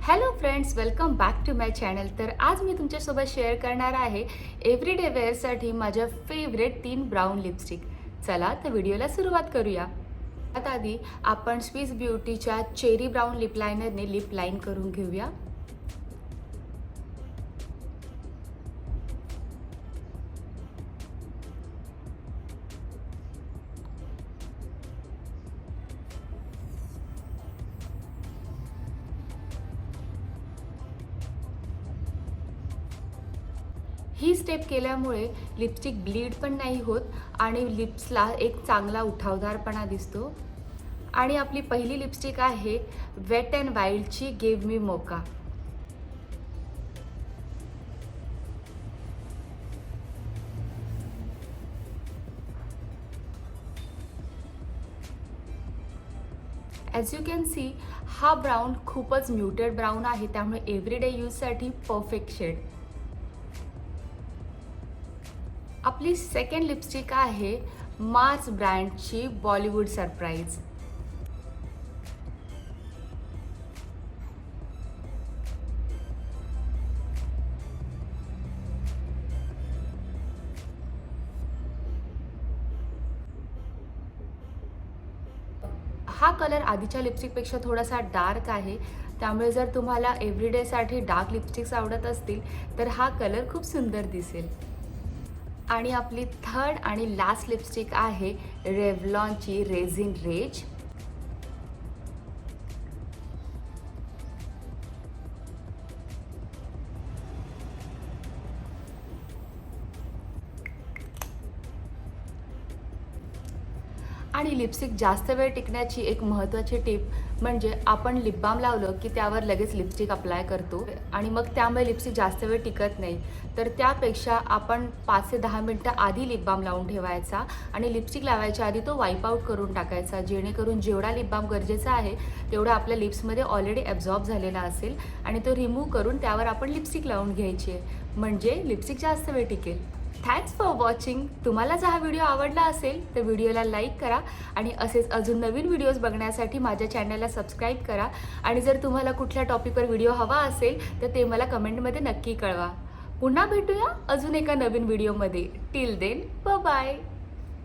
Hello friends, welcome back to my channel. तर आज मी तुमच्यासोबत शेअर करणार आहे एव्हरीडे वेअरसाठी माझ्या फेवरेट 3 ब्राऊन लिपस्टिक. चला तर व्हिडिओला सुरुवात करूया. त्यात आधी आपण स्विस ब्युटीच्या चेरी ब्राऊन लिप लायनरने लिप लाईन करून घेऊया. ही स्टेप केल्यामुळे लिपस्टिक ब्लीड पण नाही होत आणि लिप्सला एक चांगला उठावदारपणा दिसतो. आणि आपली पहिली लिपस्टिक आहे वेट अँड वाईल्डची give me mocha. As you can see, हा ब्राऊन खूपच म्युटेड ब्राऊन आहे, त्यामुळे एव्हरीडे यूजसाठी परफेक्ट शेड. आपली सेकंड लिपस्टिक आहे मार्स ब्रँडची बॉलिवूड सरप्राईज. हा कलर आधीच्या लिपस्टिकपेक्षा थोडासा डार्क आहे, त्यामुळे जर तुम्हाला एव्हरीडेसाठी डार्क लिपस्टिक्स आवडत असतील तर हा कलर खूप सुंदर दिसेल. आणि आपली थर्ड आणि लास्ट लिपस्टिक आहे रेव्हलॉनची रेझिन रेज. आणि लिपस्टिक जास्त वेळ टिकण्याची एक महत्त्वाची टिप म्हणजे आपण लिप बाम लावलं की त्यावर लगेच लिपस्टिक अप्लाय करतो आणि मग त्यामुळे लिपस्टिक जास्त वेळ टिकत नाही. तर त्यापेक्षा आपण 5 ते 10 मिनटं आधी लिप बाम लावून ठेवायचा आणि लिपस्टिक लावायच्या आधी तो वाईप आउट करून टाकायचा, जेणेकरून जेवढा लिप बाम गरजेचा आहे तेवढा आपल्या लिप्समध्ये ऑलरेडी ॲब्झॉर्ब झालेला असेल आणि तो रिमूव्ह करून त्यावर आपण लिपस्टिक लावून घ्यायची आहे, म्हणजे लिपस्टिक जास्त वेळ टिकेल. Thanks for watching. तुम्हाला जर हा व्हिडिओ आवडला असेल तर व्हिडिओला लाईक करा आणि असेच अजून नवीन व्हिडिओज बघण्यासाठी माझ्या चॅनलला सबस्क्राईब करा. आणि जर तुम्हाला कुठल्या टॉपिकवर व्हिडिओ हवा असेल तर ते मला कमेंटमध्ये नक्की कळवा. पुन्हा भेटूया अजून एका नवीन व्हिडिओमध्ये. Till then, bye.